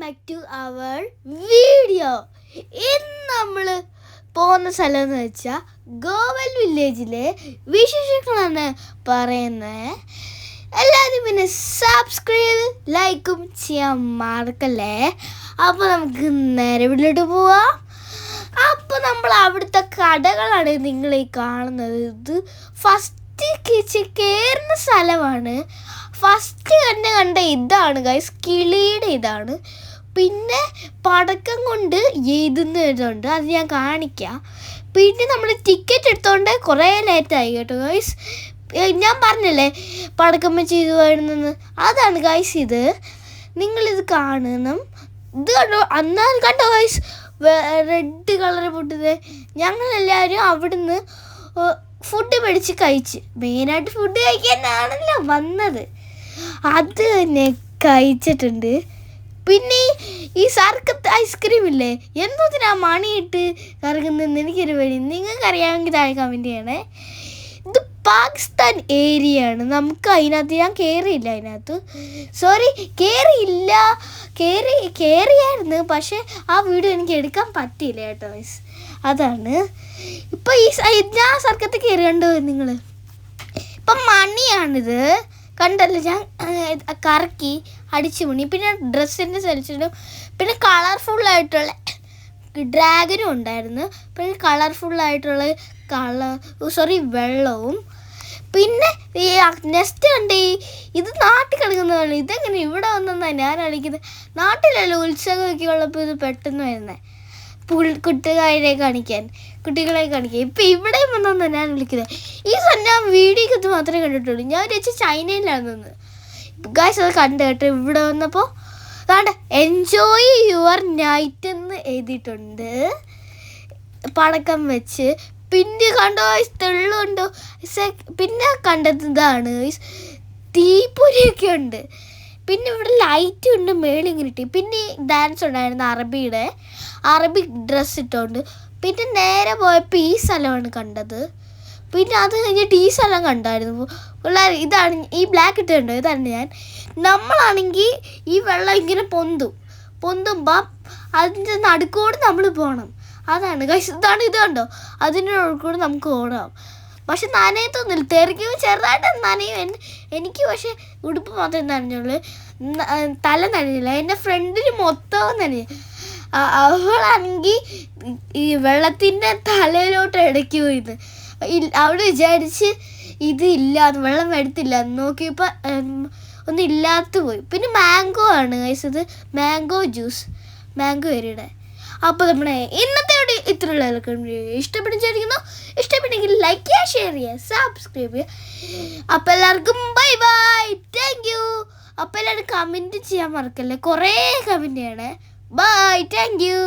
Back to our video. ഇന്ന് നമ്മൾ പോകുന്ന സ്ഥലം എന്ന് വെച്ചാൽ ഗോവൽ വില്ലേജിലെ വിശേഷങ്ങളാണ് പറയുന്നത്. എല്ലാവരും പിന്നെ സബ്സ്ക്രൈബ് ലൈക്കും ചെയ്യാൻ മറക്കല്ലേ. അപ്പോൾ നമുക്ക് നേരെ വീട്ടിലോട്ട് പോവാം. അപ്പോൾ നമ്മൾ അവിടുത്തെ കടകളാണ് നിങ്ങളീ കാണുന്നത്. ഇത് ഫസ്റ്റ് കയറുന്ന സ്ഥലമാണ്. ഫസ്റ്റ് തന്നെ കണ്ട ഇതാണ് ഗൈസ്, കിളിയുടെ ഇതാണ്. പിന്നെ പടക്കം കൊണ്ട് എഴുതുന്നതുണ്ട്, അത് ഞാൻ കാണിക്കാം. പിന്നെ നമ്മൾ ടിക്കറ്റ് എടുത്തോണ്ട് കുറേ ലേറ്റായി കേട്ടോ ഗൈസ്. ഞാൻ പറഞ്ഞല്ലേ പടക്കം വെച്ച് ഇത് വരുന്നെന്ന്, അതാണ് ഗൈസ് ഇത്. നിങ്ങളിത് കാണണം. ഇത് കണ്ടോ, അന്നാ കണ്ടോ ഗൈസ് റെഡ് കളർ പൊട്ടത്. ഞങ്ങളെല്ലാവരും അവിടുന്ന് ഫുഡ് മേടിച്ച് കഴിച്ച്, മെയിനായിട്ട് ഫുഡ് കഴിക്കാനാണല്ലോ വന്നത്. അത് തന്നെ കഴിച്ചിട്ടുണ്ട്. പിന്നെ ഈ സർക്കത്ത് ഐസ്ക്രീം ഇല്ലേ, എന്തിനാ മണിയിട്ട് കറങ്ങുന്നതെന്ന് എനിക്കൊരു വഴി. നിങ്ങൾക്കറിയാമെങ്കിൽ താഴെ കമൻറ്റ് ചെയ്യണേ. ഇത് പാകിസ്ഥാൻ ഏരിയ ആണ്. നമുക്ക് അതിനകത്ത് ഞാൻ കയറിയില്ല, കയറിയായിരുന്നു, പക്ഷേ ആ വീഡിയോ എനിക്ക് എടുക്കാൻ പറ്റിയില്ല കേട്ടോ ഗൈസ്. അതാണ് ഇപ്പം ഞാൻ സർക്കത്ത് കയറി കണ്ടോ നിങ്ങൾ. ഇപ്പം മണിയാണിത് കണ്ടല്ലോ, ഞാൻ കറക്കി അടിച്ചു മണി. പിന്നെ ഡ്രസ്സിൻ്റെ സെലക്ഷനും, പിന്നെ കളർഫുള്ളായിട്ടുള്ള ഡ്രാഗനും ഉണ്ടായിരുന്നു. പിന്നെ കളർഫുള്ളായിട്ടുള്ള വെള്ളവും. പിന്നെ ഈ നെക്സ്റ്റ് കണ്ട് ഇത് നാട്ടിൽ കിടക്കുന്നതാണ്. ഇതെങ്ങനെ ഇവിടെ വന്നെന്നാണ് ഞാൻ കളിക്കുന്നത്. നാട്ടിലല്ലോ ഉത്സവമൊക്കെ ഉള്ളപ്പോൾ ഇത് പെട്ടെന്ന് വരുന്നത്, കുട്ടികളെ കാണിക്കാൻ. ഇപ്പം ഇവിടെ വന്നെന്നാണ് ഞാൻ വിളിക്കുന്നത്. ഈ ഞാൻ വീഡിയോക്കകത്ത് മാത്രമേ കണ്ടിട്ടുള്ളൂ. ഞാൻ വിചാരിച്ച ചൈനയിലാണെന്ന് ഗൈസ്. അത് കണ്ടു കേട്ടോ. ഇവിടെ വന്നപ്പോൾ അതാണ്ട് എൻജോയ് യുവർ നൈറ്റ് എന്ന് എഴുതിയിട്ടുണ്ട് പടക്കം വെച്ച്. പിന്നെ കണ്ടോ തെള്ളുണ്ടോ. പിന്നെ കണ്ടത് ഇതാണ് തീപ്പൊരിയൊക്കെ ഉണ്ട്. പിന്നെ ഇവിടെ ലൈറ്റും ഉണ്ട്, മേളിങ്ങനെ ഇട്ടി. പിന്നെ ഡാൻസ് ഉണ്ടായിരുന്നു അറബിക് ഡ്രസ്സ് ഇട്ടുകൊണ്ട്. പിന്നെ നേരെ പോയപ്പോൾ ഈ സ്ഥലമാണ് കണ്ടത്. പിന്നെ അത് കഴിഞ്ഞിട്ട് ഈ സ്ഥലം കണ്ടായിരുന്നു പിള്ളേർ. ഇതാണ് ഈ ബ്ലാക്ക് ഇട്ടുണ്ടോ, ഇതാണ് ഞാൻ. നമ്മളാണെങ്കിൽ ഈ വെള്ളം ഇങ്ങനെ പൊന്തുമ്പോൾ അതിൻ്റെ നടുക്കോട് നമ്മൾ പോകണം. അതാണ് ഗൈസ്. ഇത് കണ്ടോ, അതിൻ്റെ കൂടെ നമുക്ക് ഓടാം. പക്ഷെ നനയത്തൊന്നുമില്ല, തെറിക്കുമ്പോൾ ചെറുതായിട്ട് നനയും. എനിക്ക് പക്ഷേ ഉടുപ്പ് മാത്രമേ നനഞ്ഞുള്ളൂ, തല നനഞ്ഞില്ല. എൻ്റെ ഫ്രണ്ടിന് മൊത്തം നനഞ്ഞു. അവളാണെങ്കിൽ ഈ വെള്ളത്തിൻ്റെ തലയിലോട്ട് ഇടയ്ക്ക് പോയിന്ന്. അവിടെ വിചാരിച്ച് ഇതില്ല, വെള്ളം എടുത്തില്ല, നോക്കിയപ്പോൾ ഒന്നും ഇല്ലാത്ത പോയി. പിന്നെ മാംഗോ ആണ് ഗൈസ്, ഇത് മാംഗോ ജ്യൂസ്, മാംഗോ എരിയുടെ. അപ്പോൾ നമ്മുടെ ഇന്നത്തെ വീഡിയോ ഇത്രയുള്ള ഇഷ്ടപ്പെടുന്നു. ഇഷ്ടപ്പെട്ടെങ്കിൽ ലൈക്ക് ചെയ്യുക, ഷെയർ ചെയ്യുക, സബ്സ്ക്രൈബ് ചെയ്യുക. അപ്പോൾ എല്ലാവർക്കും ബൈ ബൈ, താങ്ക് യു. അപ്പോൾ എല്ലാവരും കമൻറ്റ് ചെയ്യാൻ മറക്കല്ലേ, കുറേ കമൻറ്റ് ചെയ്യണേ. Bye, thank U.